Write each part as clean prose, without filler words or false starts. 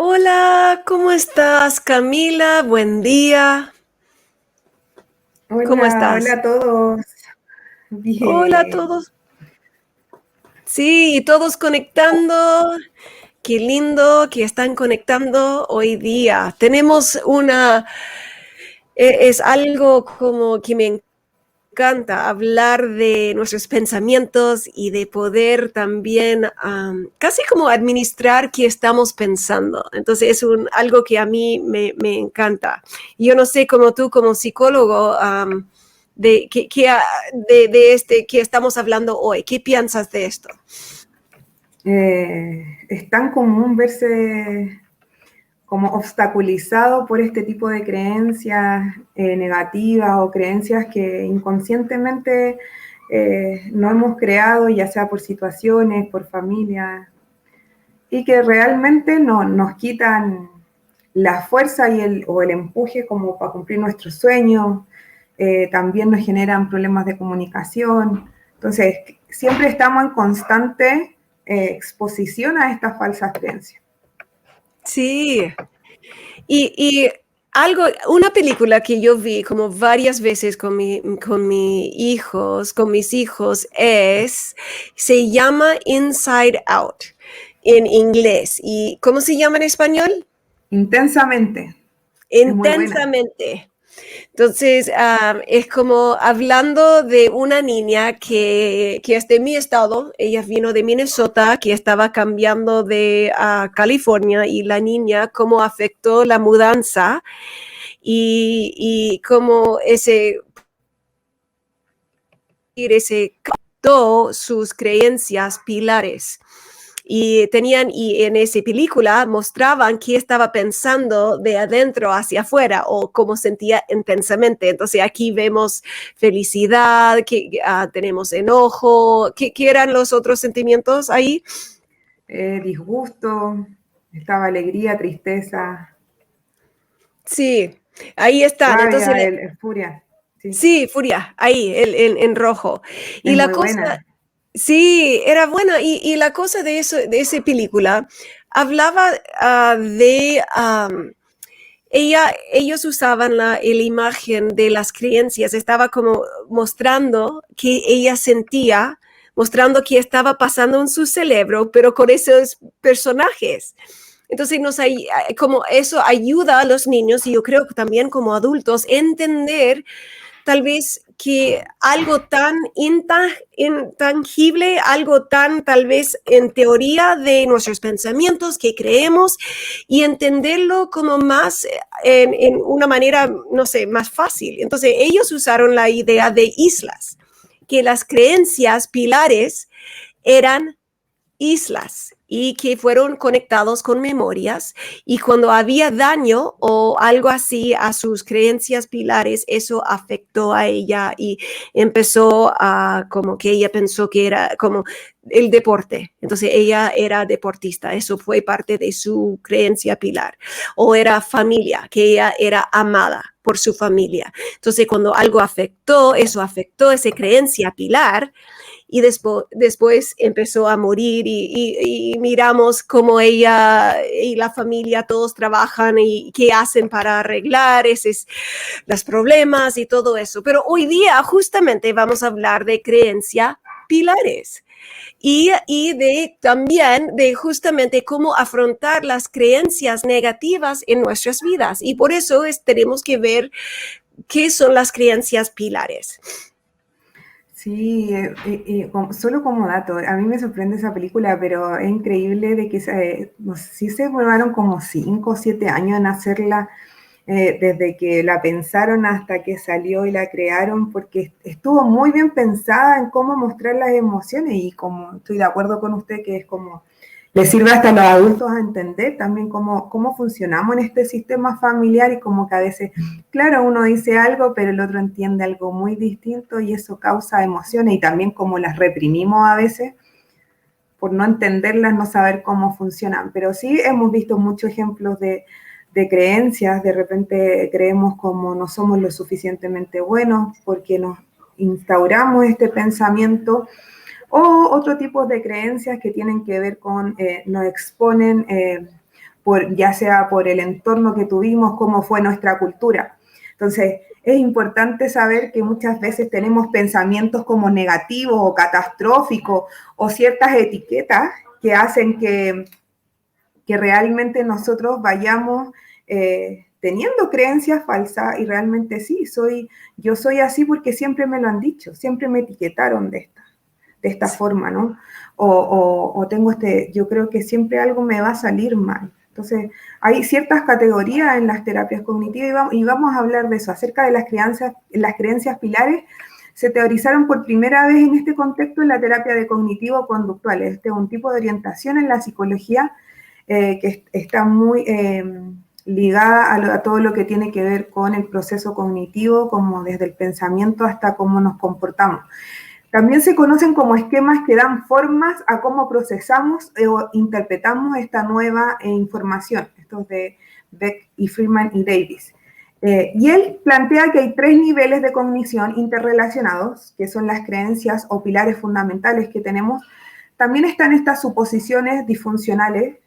Hola, ¿cómo estás, Camila? Buen día. ¿Cómo Hola, hola estás? a todos. Hola a Bien. todos. Sí, todos conectando. Qué lindo que están conectando hoy día. Tenemos es algo como que me encanta hablar de nuestros pensamientos y de poder también casi como administrar qué estamos pensando. Entonces es algo que a mí me encanta. Yo no sé, como tú, como psicólogo, de este que estamos hablando hoy. ¿Qué piensas de esto? Es tan común verse como obstaculizado por este tipo de creencias negativas o creencias que inconscientemente no hemos creado, ya sea por situaciones, por familias, y que realmente no, nos quitan la fuerza o el empuje como para cumplir nuestros sueños. También nos generan problemas de comunicación. Entonces, siempre estamos en constante exposición a estas falsas creencias. Sí, y algo, una película que yo vi como varias veces con mis hijos se llama Inside Out en inglés. ¿Y cómo se llama en español? Intensamente. Es muy buena. Intensamente. Entonces, es como hablando de una niña que es de mi estado, ella vino de Minnesota, que estaba cambiando de California y la niña, cómo afectó la mudanza y cómo ese captó sus creencias pilares. Y en esa película mostraban qué estaba pensando de adentro hacia afuera o cómo sentía intensamente. Entonces aquí vemos felicidad, tenemos enojo, ¿qué eran los otros sentimientos ahí? Disgusto, estaba alegría, tristeza, Sí, ahí están. Entonces, rabia, furia. Sí, sí, furia, ahí, en rojo. es Y la muy cosa, buena. sí, era buena. Y la cosa de eso, de esa película, hablaba ellos usaban la imagen de las creencias, estaba como mostrando que ella sentía, mostrando qué estaba pasando en su cerebro, pero con esos personajes. Entonces, como eso ayuda a los niños y yo creo que también como adultos entender tal vez que algo tan intangible, algo tan tal vez en teoría de nuestros pensamientos que creemos y entenderlo como más en una manera, no sé, más fácil. Entonces ellos usaron la idea de islas, que las creencias pilares eran islas y que fueron conectados con memorias y cuando había daño o algo así a sus creencias pilares, eso afectó a ella y empezó a como que ella pensó que era como el deporte. Entonces ella era deportista, eso fue parte de su creencia pilar. O era familia, que ella era amada por su familia. Entonces cuando algo afectó, eso afectó esa creencia pilar y después empezó a morir y miramos cómo ella y la familia todos trabajan y qué hacen para arreglar los problemas y todo eso. Pero hoy día justamente vamos a hablar de creencia pilares y de también de justamente cómo afrontar las creencias negativas en nuestras vidas. Y por eso tenemos que ver qué son las creencias pilares. Sí, solo como dato, a mí me sorprende esa película, pero es increíble de que no sé si se demoraron como 5 o 7 años en hacerla, desde que la pensaron hasta que salió y la crearon, porque estuvo muy bien pensada en cómo mostrar las emociones y como estoy de acuerdo con usted que es como le sirve hasta a los adultos a entender también cómo funcionamos en este sistema familiar y como que a veces, claro, uno dice algo, pero el otro entiende algo muy distinto y eso causa emociones y también como las reprimimos a veces por no entenderlas, no saber cómo funcionan. Pero sí hemos visto muchos ejemplos de creencias, de repente creemos como no somos lo suficientemente buenos porque nos instauramos este pensamiento o otro tipo de creencias que tienen que ver con, nos exponen ya sea por el entorno que tuvimos, cómo fue nuestra cultura. Entonces, es importante saber que muchas veces tenemos pensamientos como negativos o catastróficos o ciertas etiquetas que hacen que realmente nosotros vayamos teniendo creencias falsas y realmente sí, yo soy así porque siempre me lo han dicho, siempre me etiquetaron de esta forma, ¿no? O tengo yo creo que siempre algo me va a salir mal. Entonces, hay ciertas categorías en las terapias cognitivas y vamos a hablar de eso, acerca de las creencias pilares. Se teorizaron por primera vez en este contexto en la terapia de cognitivo-conductual. Este es un tipo de orientación en la psicología que está muy ligada a todo lo que tiene que ver con el proceso cognitivo, como desde el pensamiento hasta cómo nos comportamos. También se conocen como esquemas que dan formas a cómo procesamos o interpretamos esta nueva información. Estos de Beck y Freeman y Davis. Y él plantea que hay 3 niveles de cognición interrelacionados, que son las creencias o pilares fundamentales que tenemos. También están estas suposiciones disfuncionales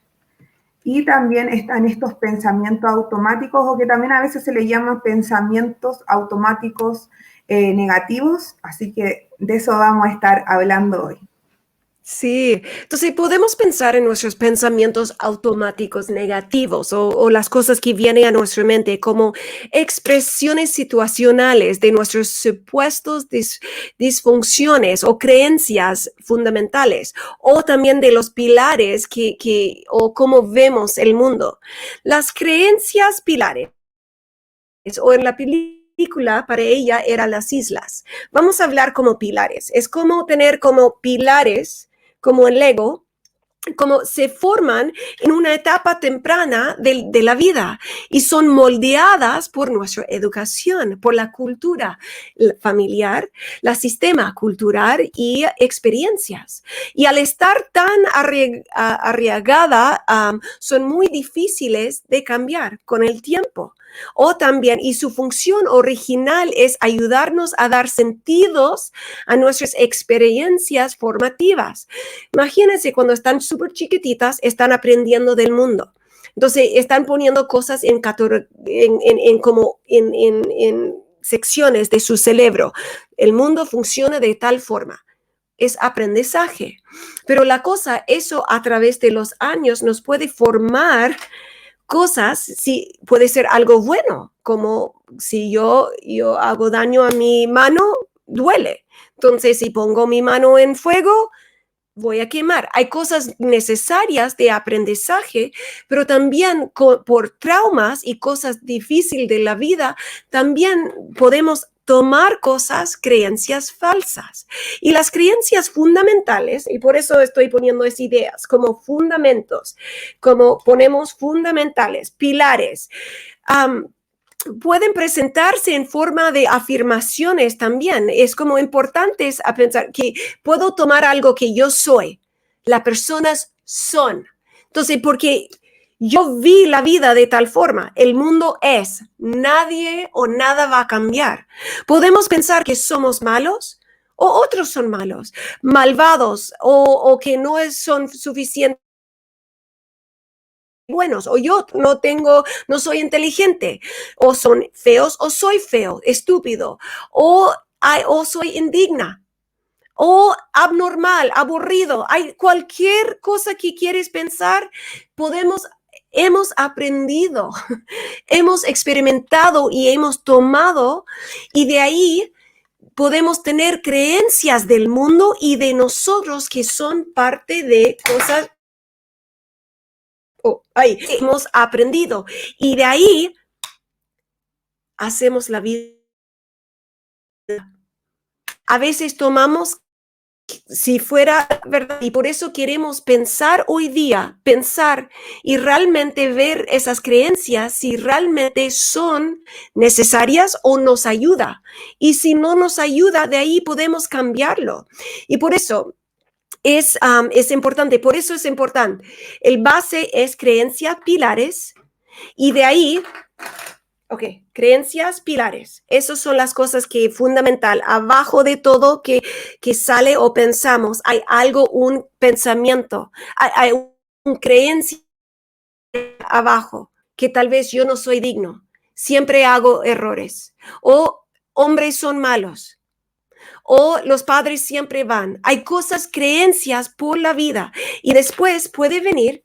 y también están estos pensamientos automáticos, o que también a veces se le llaman pensamientos automáticos negativos, así que de eso vamos a estar hablando hoy. Sí, entonces podemos pensar en nuestros pensamientos automáticos negativos o las cosas que vienen a nuestra mente como expresiones situacionales de nuestros supuestos disfunciones o creencias fundamentales, o también de los pilares o cómo vemos el mundo. Las creencias pilares, o en la película para ella eran las islas. Vamos a hablar como pilares. Es como tener como pilares, como el Lego, como se forman en una etapa temprana de la vida y son moldeadas por nuestra educación, por la cultura familiar, el sistema cultural y experiencias. Y al estar tan arraigada, son muy difíciles de cambiar con el tiempo. O también, y su función original es ayudarnos a dar sentidos a nuestras experiencias formativas. Imagínense cuando están súper chiquititas, están aprendiendo del mundo. Entonces, están poniendo cosas en secciones de su cerebro. El mundo funciona de tal forma. Es aprendizaje. Pero la cosa, eso a través de los años nos puede formar cosas, sí, puede ser algo bueno, como si yo hago daño a mi mano, duele. Entonces, si pongo mi mano en fuego, voy a quemar. Hay cosas necesarias de aprendizaje, pero también por traumas y cosas difíciles de la vida, también podemos tomar creencias falsas. Y las creencias fundamentales, y por eso estoy poniendo esas ideas como fundamentos, como ponemos fundamentales, pilares, pueden presentarse en forma de afirmaciones también. Es como importante a pensar que puedo tomar algo que yo soy. Las personas son. Entonces, porque yo vi la vida de tal forma, el mundo es, nadie o nada va a cambiar. Podemos pensar que somos malos o otros son malos, malvados o que no son suficientes buenos, o yo no soy inteligente, o son feos, o soy feo, estúpido, o soy indigna, o abnormal, aburrido. Hay cualquier cosa que quieres pensar, hemos aprendido, hemos experimentado y hemos tomado, y de ahí podemos tener creencias del mundo y de nosotros que son parte de cosas hemos aprendido, y de ahí hacemos la vida. A veces tomamos, si fuera verdad, y por eso queremos pensar hoy día, pensar y realmente ver esas creencias si realmente son necesarias o nos ayuda. Y si no nos ayuda, de ahí podemos cambiarlo. Y por eso es importante, El base es creencias pilares, y de ahí, creencias pilares. Esas son las cosas que es fundamental. Abajo de todo que sale o pensamos, hay algo, un pensamiento, hay una creencia abajo, que tal vez yo no soy digno, siempre hago errores, o hombres son malos, o los padres siempre van. Hay cosas, creencias por la vida, y después puede venir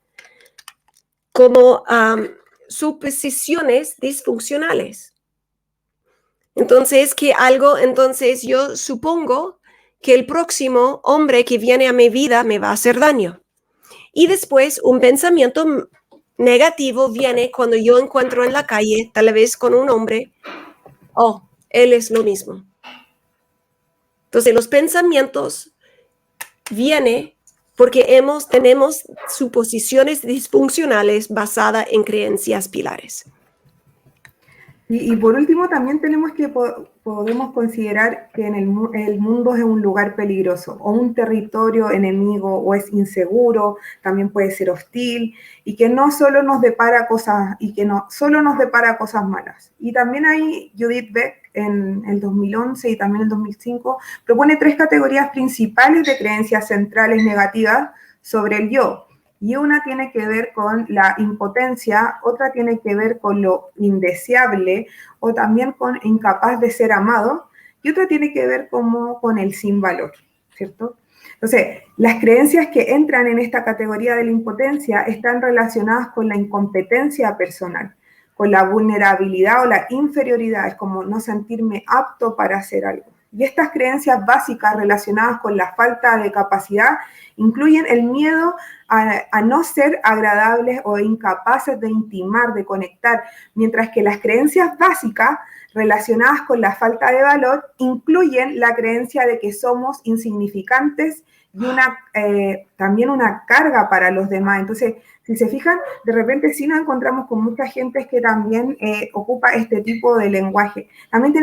como suposiciones disfuncionales. Entonces, entonces yo supongo que el próximo hombre que viene a mi vida me va a hacer daño. Y después un pensamiento negativo viene cuando yo encuentro en la calle, tal vez con un hombre, oh, él es lo mismo. Entonces los pensamientos vienen porque tenemos suposiciones disfuncionales basadas en creencias pilares. Y por último, también podemos considerar que el mundo es un lugar peligroso, o un territorio enemigo, o es inseguro, también puede ser hostil, y que no solo nos depara cosas malas. Y también hay Judith Beck en el 2011 y también en el 2005 propone 3 categorías principales de creencias centrales negativas sobre el yo. Y una tiene que ver con la impotencia, otra tiene que ver con lo indeseable o también con incapaz de ser amado, y otra tiene que ver con el sin valor, ¿cierto? Entonces, las creencias que entran en esta categoría de la impotencia están relacionadas con la incompetencia personal, con la vulnerabilidad o la inferioridad, es como no sentirme apto para hacer algo. Y estas creencias básicas relacionadas con la falta de capacidad incluyen el miedo a no ser agradables o incapaces de intimar, de conectar, mientras que las creencias básicas relacionadas con la falta de valor incluyen la creencia de que somos insignificantes y también una carga para los demás. Entonces, si se fijan, de repente sí nos encontramos con mucha gente que también ocupa este tipo de lenguaje. También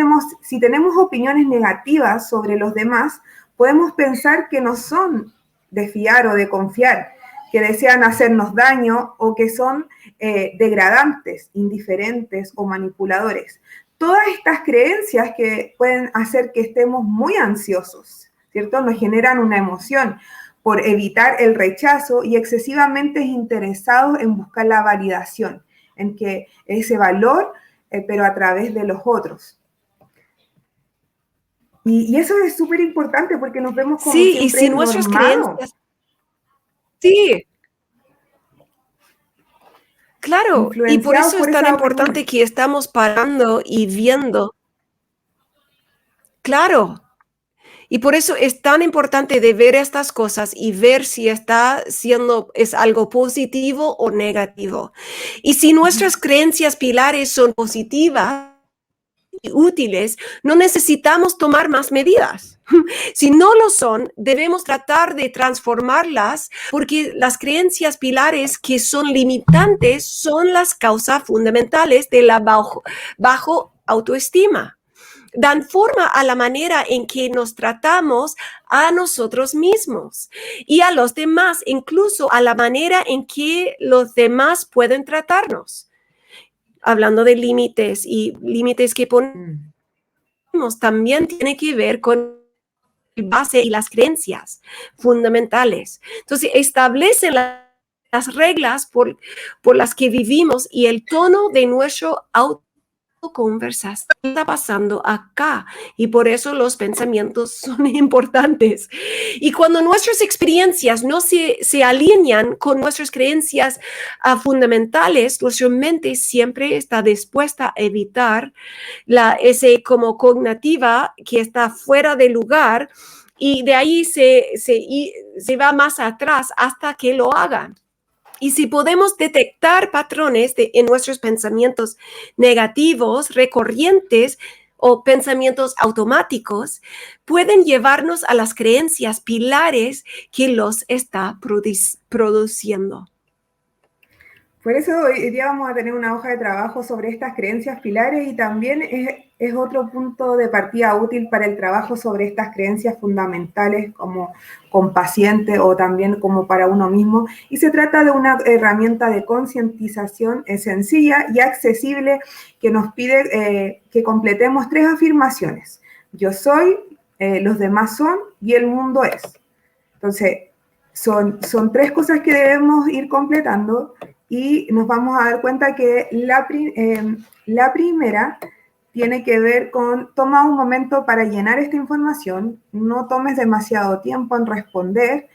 si tenemos opiniones negativas sobre los demás, podemos pensar que no son de fiar o de confiar, que desean hacernos daño o que son degradantes, indiferentes o manipuladores. Todas estas creencias que pueden hacer que estemos muy ansiosos, ¿cierto? Nos generan una emoción por evitar el rechazo y excesivamente interesados en buscar la validación, en que ese valor, pero a través de los otros. Y eso es súper importante porque nos vemos como sí, siempre y si nuestras normados. creencias... Sí, claro, y por Influenciados eso por es tan esa importante opinión. que estamos parando y viendo. Claro, y por eso es tan importante de ver estas cosas y ver si es algo positivo o negativo. Y si nuestras creencias pilares son positivas y útiles, no necesitamos tomar más medidas. Si no lo son, debemos tratar de transformarlas porque las creencias pilares que son limitantes son las causas fundamentales de la bajo autoestima. Dan forma a la manera en que nos tratamos a nosotros mismos y a los demás, incluso a la manera en que los demás pueden tratarnos. Hablando de límites y límites que ponemos, también tiene que ver con el base y las creencias fundamentales. Entonces, establecen las reglas por las que vivimos y el tono de nuestro conversación está pasando acá y por eso los pensamientos son importantes. Y cuando nuestras experiencias no se alinean con nuestras creencias fundamentales, nuestra mente siempre está dispuesta a evitar ese como cognitiva que está fuera de lugar y de ahí se va más atrás hasta que lo hagan. Y si podemos detectar patrones en nuestros pensamientos negativos, recurrentes o pensamientos automáticos, pueden llevarnos a las creencias pilares que los está produciendo. Por eso hoy día vamos a tener una hoja de trabajo sobre estas creencias pilares y también es otro punto de partida útil para el trabajo sobre estas creencias fundamentales como con paciente o también como para uno mismo. Y se trata de una herramienta de concientización sencilla y accesible que nos pide que completemos 3 afirmaciones. Yo soy, los demás son y el mundo es. Entonces, son 3 cosas que debemos ir completando y nos vamos a dar cuenta que la primera tiene que ver con, toma un momento para llenar esta información, no tomes demasiado tiempo en responder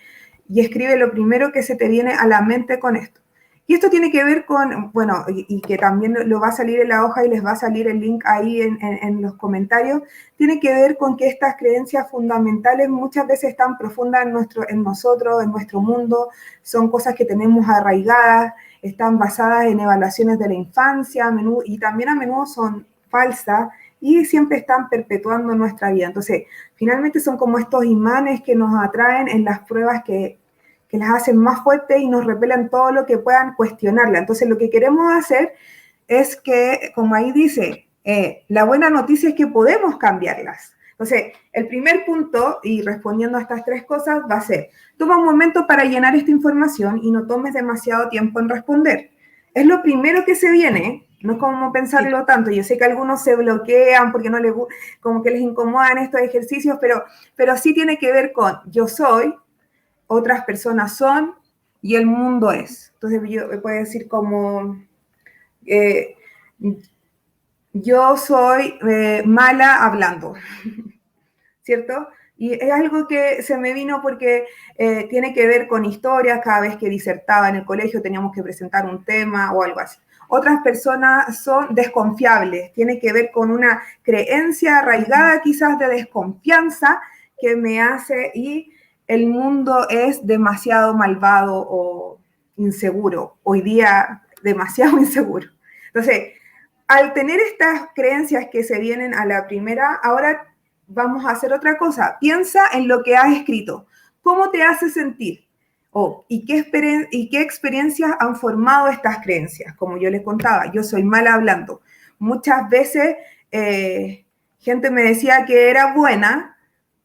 y escribe lo primero que se te viene a la mente con esto. Y esto tiene que ver con, bueno, y que también lo va a salir en la hoja y les va a salir el link ahí en los comentarios, tiene que ver con que estas creencias fundamentales muchas veces están profundas en nosotros, en nuestro mundo, son cosas que tenemos arraigadas, están basadas en evaluaciones de la infancia, y también a menudo son falsas y siempre están perpetuando nuestra vida. Entonces, finalmente son como estos imanes que nos atraen en las pruebas que las hacen más fuertes y nos repelan todo lo que puedan cuestionarla. Entonces, lo que queremos hacer es que, como ahí dice, la buena noticia es que podemos cambiarlas. Entonces, el primer punto, y respondiendo a estas tres cosas, va a ser, toma un momento para llenar esta información y no tomes demasiado tiempo en responder. Es lo primero que se viene, no es como pensarlo tanto. Yo sé que algunos se bloquean porque no les, como que les incomodan estos ejercicios, pero sí tiene que ver con yo soy, otras personas son y el mundo es. Entonces yo puedo decir como yo soy mala hablando, ¿cierto? Y es algo que se me vino porque tiene que ver con historias. Cada vez que disertaba en el colegio teníamos que presentar un tema o algo así. Otras personas son desconfiables, tiene que ver con una creencia arraigada quizás de desconfianza que me hace, y el mundo es demasiado malvado o inseguro, hoy día demasiado inseguro. Entonces, al tener estas creencias que se vienen a la primera, ahora vamos a hacer otra cosa. Piensa en lo que has escrito. ¿Cómo te hace sentir? ¿Y qué experiencias han formado estas creencias? Como yo les contaba, yo soy mala hablando. Muchas veces gente me decía que era buena,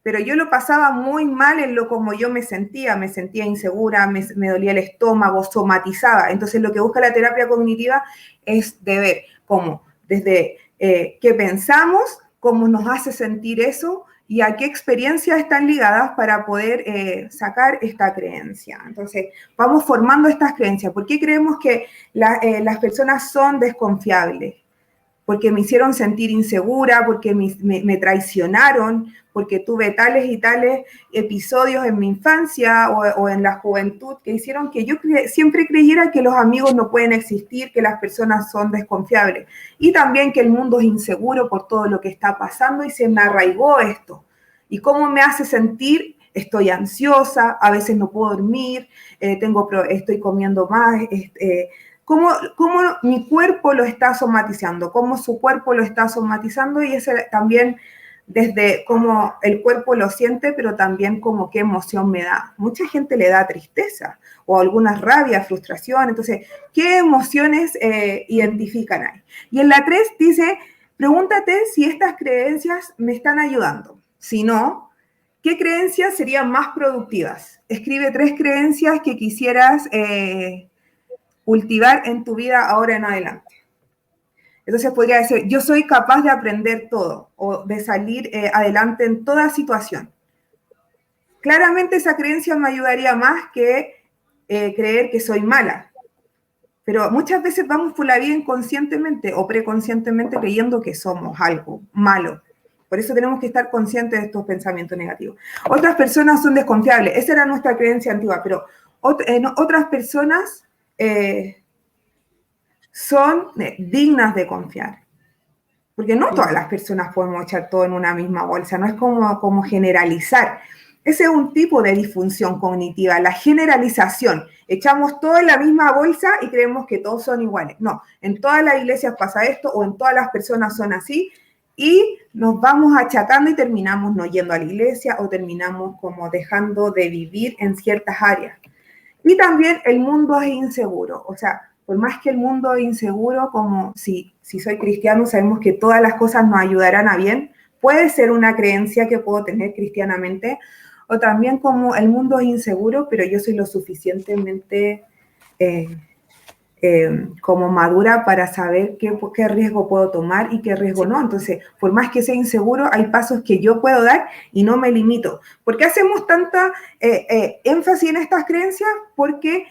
pero yo lo pasaba muy mal en lo como yo me sentía insegura, me dolía el estómago, somatizaba. Entonces lo que busca la terapia cognitiva es de ver cómo, desde qué pensamos, cómo nos hace sentir eso y a qué experiencias están ligadas para poder sacar esta creencia. Entonces, vamos formando estas creencias. ¿Por qué creemos que las personas son desconfiables? Porque me hicieron sentir insegura, porque me traicionaron, porque tuve tales y tales episodios en mi infancia o en la juventud que hicieron que yo siempre creyera que los amigos no pueden existir, que las personas son desconfiables. Y también que el mundo es inseguro por todo lo que está pasando y se me arraigó esto. ¿Y cómo me hace sentir? Estoy ansiosa, a veces no puedo dormir, estoy comiendo más, cómo mi cuerpo lo está somatizando, cómo su cuerpo lo está somatizando, y ese también desde cómo el cuerpo lo siente, pero también como qué emoción me da. Mucha gente le da tristeza o alguna rabia, frustración. Entonces, ¿qué emociones identifican ahí? Y en la 3 dice, pregúntate si estas creencias me están ayudando. Si no, ¿qué creencias serían más productivas? Escribe 3 creencias que quisieras cultivar en tu vida ahora en adelante. Entonces podría decir, yo soy capaz de aprender todo o de salir adelante en toda situación. Claramente esa creencia me ayudaría más que creer que soy mala. Pero muchas veces vamos por la vida inconscientemente o preconscientemente creyendo que somos algo malo. Por eso tenemos que estar conscientes de estos pensamientos negativos. Otras personas son desconfiables. Esa era nuestra creencia antigua, pero otras personas son dignas de confiar. Porque no todas las personas podemos echar todo en una misma bolsa, no es como generalizar. Ese es un tipo de disfunción cognitiva, la generalización. Echamos todo en la misma bolsa y creemos que todos son iguales. No, en todas las iglesias pasa esto o en todas las personas son así, y nos vamos achacando y terminamos no yendo a la iglesia o terminamos como dejando de vivir en ciertas áreas. Y también el mundo es inseguro, o sea, por más que el mundo es inseguro, como si soy cristiano, sabemos que todas las cosas nos ayudarán a bien, puede ser una creencia que puedo tener cristianamente, o también como el mundo es inseguro, pero yo soy lo suficientemente como madura para saber qué riesgo puedo tomar y qué riesgo no. Entonces, por más que sea inseguro, hay pasos que yo puedo dar y no me limito. ¿Por qué hacemos tanta énfasis en estas creencias? Porque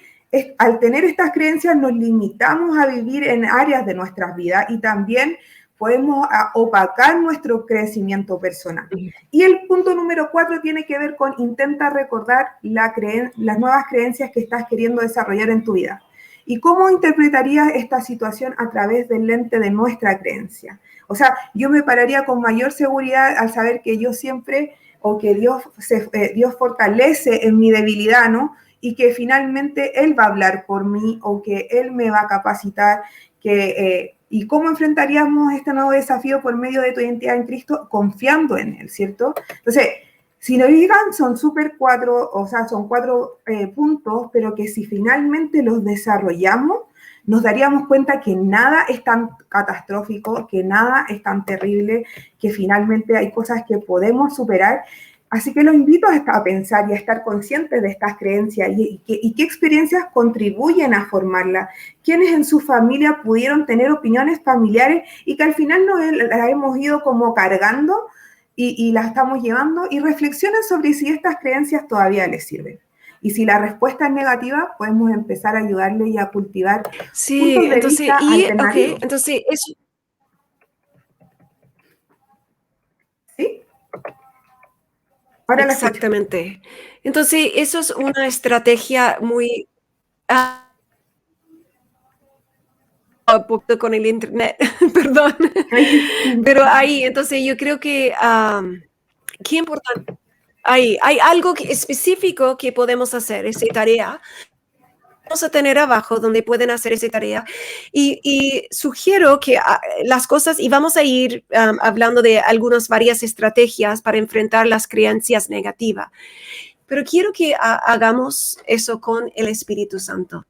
al tener estas creencias nos limitamos a vivir en áreas de nuestras vidas y también podemos opacar nuestro crecimiento personal. Y el punto número 4 tiene que ver con intenta recordar las nuevas creencias que estás queriendo desarrollar en tu vida. ¿Y cómo interpretarías esta situación a través del lente de nuestra creencia? O sea, yo me pararía con mayor seguridad al saber que yo siempre, o que Dios fortalece en mi debilidad, ¿no? Y que finalmente Él va a hablar por mí, o que Él me va a capacitar, ¿y cómo enfrentaríamos este nuevo desafío por medio de tu identidad en Cristo? Confiando en Él, ¿cierto? Entonces, si nos digan, son son 4 puntos, pero que si finalmente los desarrollamos, nos daríamos cuenta que nada es tan catastrófico, que nada es tan terrible, que finalmente hay cosas que podemos superar. Así que los invito a pensar y a estar conscientes de estas creencias y qué experiencias contribuyen a formarlas. Quienes en su familia pudieron tener opiniones familiares y que al final las hemos ido como cargando y las estamos llevando, y reflexionen sobre si estas creencias todavía les sirven. Y si la respuesta es negativa, podemos empezar a ayudarle y a cultivar puntos de vista alternativos. Entonces, eso... ¿Sí? Ahora exactamente. Entonces, eso es una estrategia muy... un poco con el internet, perdón. Pero ahí, entonces yo creo que... qué importante. Hay algo específico que podemos hacer, esa tarea. Vamos a tener abajo donde pueden hacer esa tarea. Y sugiero que las cosas, y vamos a ir hablando de varias estrategias para enfrentar las creencias negativas. Pero quiero que hagamos eso con el Espíritu Santo.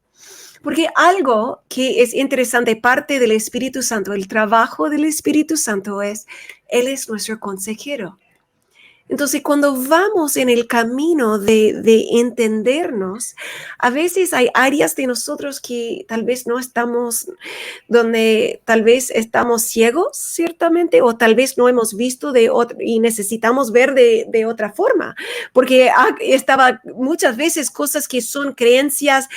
Porque algo que es interesante, parte del Espíritu Santo, el trabajo del Espíritu Santo es, Él es nuestro consejero. Entonces, cuando vamos en el camino de entendernos, a veces hay áreas de nosotros que tal vez no estamos, donde tal vez estamos ciegos, ciertamente, o tal vez no hemos visto y necesitamos ver de otra forma, porque estaba muchas veces cosas que son creencias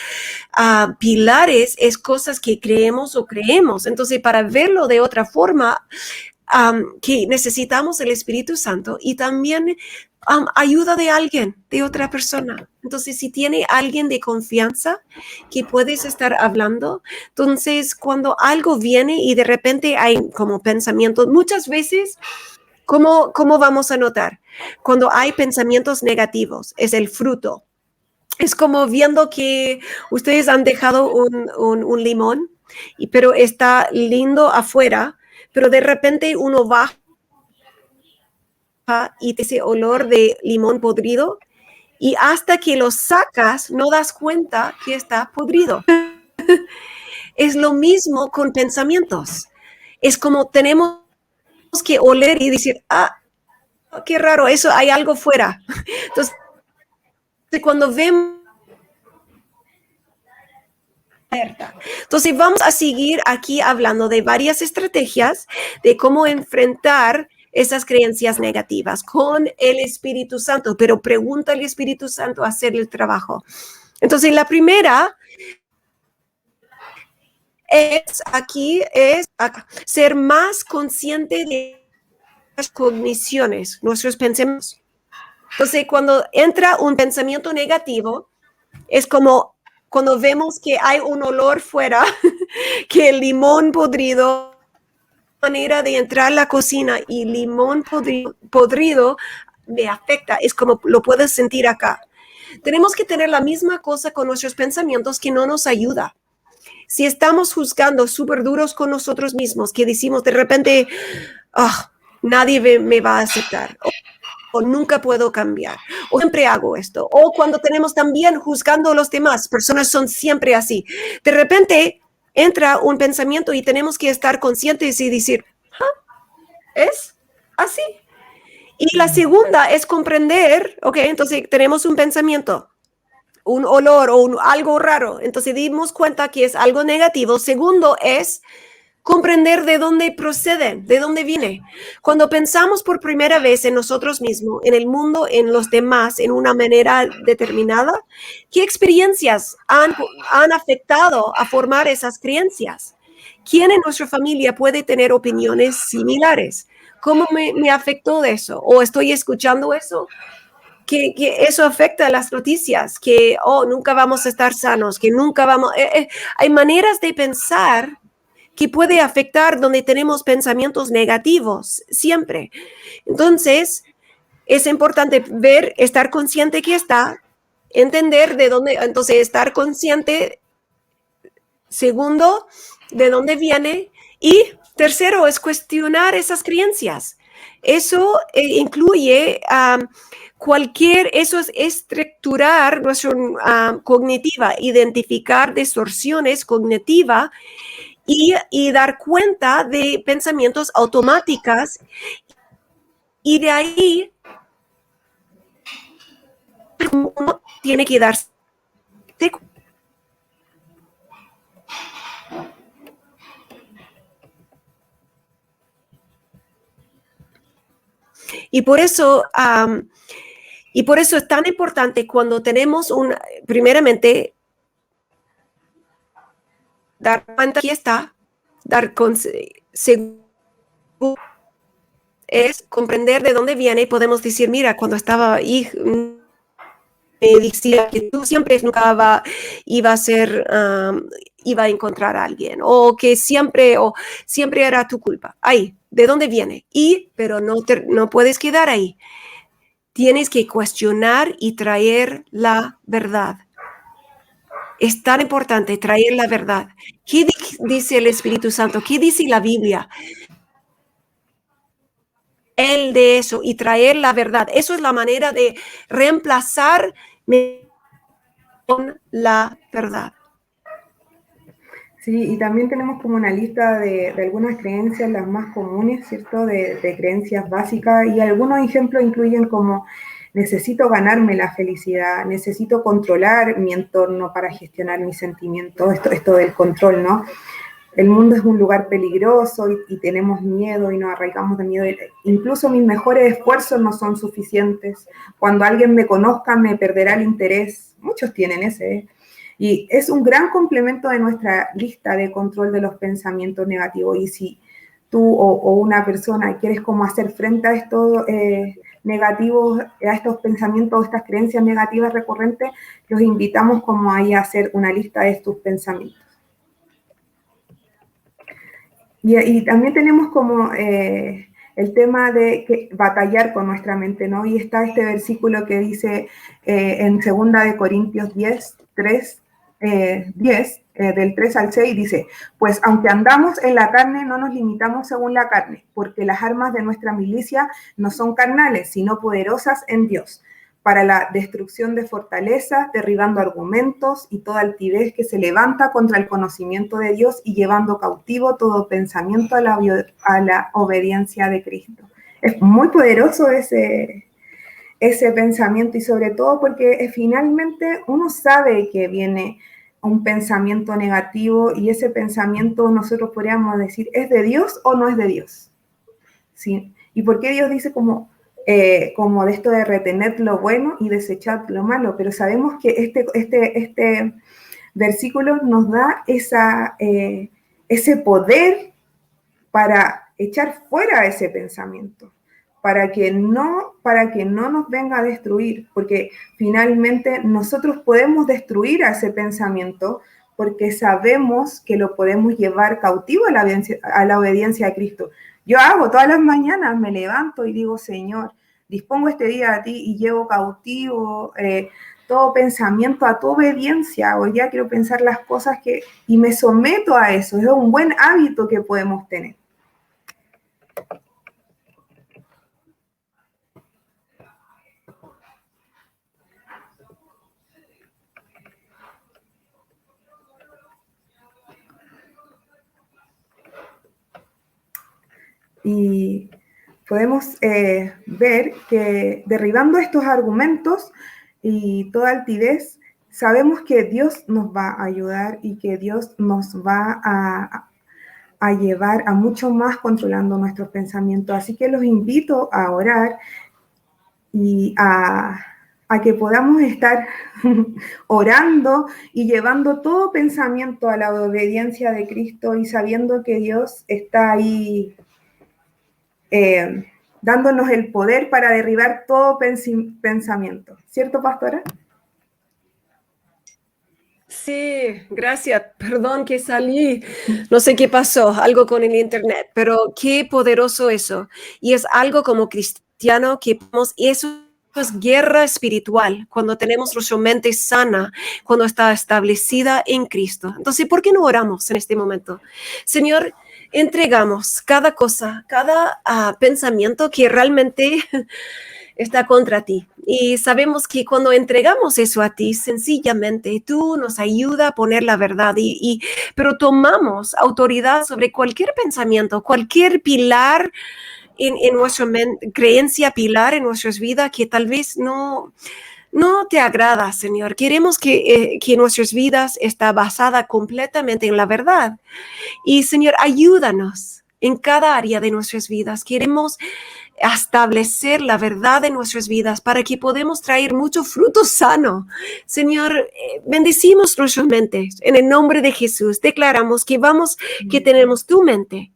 pilares, es cosas que creemos. Entonces, para verlo de otra forma, que necesitamos el Espíritu Santo y también ayuda de alguien, de otra persona. Entonces, si tiene alguien de confianza que puedes estar hablando, entonces cuando algo viene y de repente hay como pensamientos, muchas veces, ¿cómo vamos a notar? Cuando hay pensamientos negativos, es el fruto. Es como viendo que ustedes han dejado un limón, pero está lindo afuera, pero de repente uno baja y te ese olor de limón podrido, y hasta que lo sacas no das cuenta que está podrido. Es lo mismo con pensamientos. Es como tenemos que oler y decir, qué raro, eso hay algo fuera. Entonces, cuando vemos... Entonces, vamos a seguir aquí hablando de varias estrategias de cómo enfrentar esas creencias negativas con el Espíritu Santo, pero pregunta al Espíritu Santo a hacer el trabajo. Entonces, la primera es ser más consciente de las cogniciones, nuestros pensamientos. Entonces, cuando entra un pensamiento negativo, es como cuando vemos que hay un olor fuera, que el limón podrido, manera de entrar a la cocina y limón podrido me afecta, es como lo puedes sentir acá. Tenemos que tener la misma cosa con nuestros pensamientos que no nos ayuda. Si estamos juzgando súper duros con nosotros mismos, que decimos de repente, nadie me va a aceptar, o nunca puedo cambiar, o siempre hago esto, o cuando tenemos también juzgando a los demás, personas son siempre así. De repente entra un pensamiento y tenemos que estar conscientes y decir, ¿es así? Y la segunda es comprender, entonces tenemos un pensamiento, un olor o algo raro, entonces dimos cuenta que es algo negativo. Segundo es comprender de dónde proceden, de dónde viene. Cuando pensamos por primera vez en nosotros mismos, en el mundo, en los demás, en una manera determinada, ¿qué experiencias han afectado a formar esas creencias? ¿Quién en nuestra familia puede tener opiniones similares? ¿Cómo me afectó de eso? ¿O estoy escuchando eso? Que eso afecta a las noticias, que nunca vamos a estar sanos, que nunca vamos... hay maneras de pensar que puede afectar donde tenemos pensamientos negativos siempre. Entonces, es importante ver, estar consciente que está, entender de dónde, entonces estar consciente, segundo, de dónde viene, y tercero es cuestionar esas creencias. Eso incluye eso es estructurar nuestra cognitiva, identificar distorsiones cognitivas y dar cuenta de pensamientos automáticos, y de ahí uno tiene que darse y por eso es tan importante cuando tenemos primeramente, dar cuenta que está, es comprender de dónde viene, y podemos decir, mira, cuando estaba ahí, me decía que tú siempre nunca iba a encontrar a alguien, o que siempre era tu culpa. Ahí, ¿de dónde viene? Pero no puedes quedar ahí. Tienes que cuestionar y traer la verdad. Es tan importante traer la verdad. ¿Qué dice el Espíritu Santo? ¿Qué dice la Biblia? Él de eso, y traer la verdad. Eso es la manera de reemplazar con la verdad. Sí, y también tenemos como una lista de algunas creencias, las más comunes, ¿cierto? De creencias básicas, y algunos ejemplos incluyen como necesito ganarme la felicidad, necesito controlar mi entorno para gestionar mis sentimientos, esto del control, ¿no? El mundo es un lugar peligroso y tenemos miedo y nos arraigamos de miedo. Incluso mis mejores esfuerzos no son suficientes. Cuando alguien me conozca me perderá el interés. Muchos tienen ese. Y es un gran complemento de nuestra lista de control de los pensamientos negativos. Y si tú o una persona quieres como hacer frente a estos negativos, a estos pensamientos, estas creencias negativas recurrentes, los invitamos como ahí a hacer una lista de tus pensamientos. Y también tenemos como el tema de batallar con nuestra mente, ¿no? Y está este versículo que dice en 2 de Corintios 10, del 3 al 6, dice, pues aunque andamos en la carne, no nos limitamos según la carne, porque las armas de nuestra milicia no son carnales, sino poderosas en Dios, para la destrucción de fortalezas, derribando argumentos y toda altivez que se levanta contra el conocimiento de Dios y llevando cautivo todo pensamiento a la obediencia de Cristo. Es muy poderoso ese pensamiento, y sobre todo porque finalmente uno sabe que viene un pensamiento negativo, y ese pensamiento nosotros podríamos decir, ¿es de Dios o no es de Dios? ¿Sí? ¿Y por qué Dios dice como de esto de retener lo bueno y desechar lo malo? Pero sabemos que este versículo nos da ese poder para echar fuera ese pensamiento, para que no nos venga a destruir, porque finalmente nosotros podemos destruir a ese pensamiento porque sabemos que lo podemos llevar cautivo a la obediencia a Cristo. Yo hago todas las mañanas, me levanto y digo, Señor, dispongo este día a ti y llevo cautivo todo pensamiento a tu obediencia. Hoy ya quiero pensar las cosas y me someto a eso. Es un buen hábito que podemos tener. Y podemos ver que derribando estos argumentos y toda altivez, sabemos que Dios nos va a ayudar y que Dios nos va a llevar a mucho más controlando nuestros pensamientos. Así que los invito a orar y a que podamos estar orando y llevando todo pensamiento a la obediencia de Cristo y sabiendo que Dios está ahí dándonos el poder para derribar todo pensamiento. ¿Cierto, pastora? Sí, gracias. Perdón que salí. No sé qué pasó, algo con el internet, pero qué poderoso eso. Y es algo como cristiano que podemos, y eso es guerra espiritual, cuando tenemos nuestra mente sana, cuando está establecida en Cristo. Entonces, ¿por qué no oramos en este momento? Señor, entregamos cada cosa, cada pensamiento que realmente está contra ti. Y sabemos que cuando entregamos eso a ti, sencillamente tú nos ayuda a poner la verdad, pero tomamos autoridad sobre cualquier pensamiento, cualquier pilar en nuestra creencia, pilar en nuestras vidas que tal vez no te agrada, Señor. Queremos que nuestras vidas está basada completamente en la verdad. Y, Señor, ayúdanos en cada área de nuestras vidas. Queremos establecer la verdad en nuestras vidas para que podamos traer mucho fruto sano. Señor, bendecimos nuestras mentes. En el nombre de Jesús declaramos que tenemos tu mente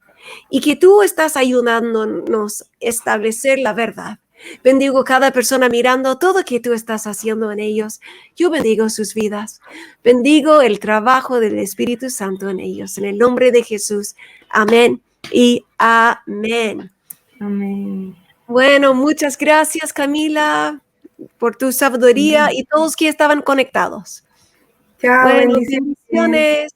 y que tú estás ayudándonos a establecer la verdad. Bendigo cada persona mirando todo que tú estás haciendo en ellos. Yo bendigo sus vidas. Bendigo el trabajo del Espíritu Santo en ellos. En el nombre de Jesús. Amén y amén. Amén. Bueno, muchas gracias, Camila, por tu sabiduría y todos que estaban conectados. Chao, Bueno, bendiciones. bendiciones.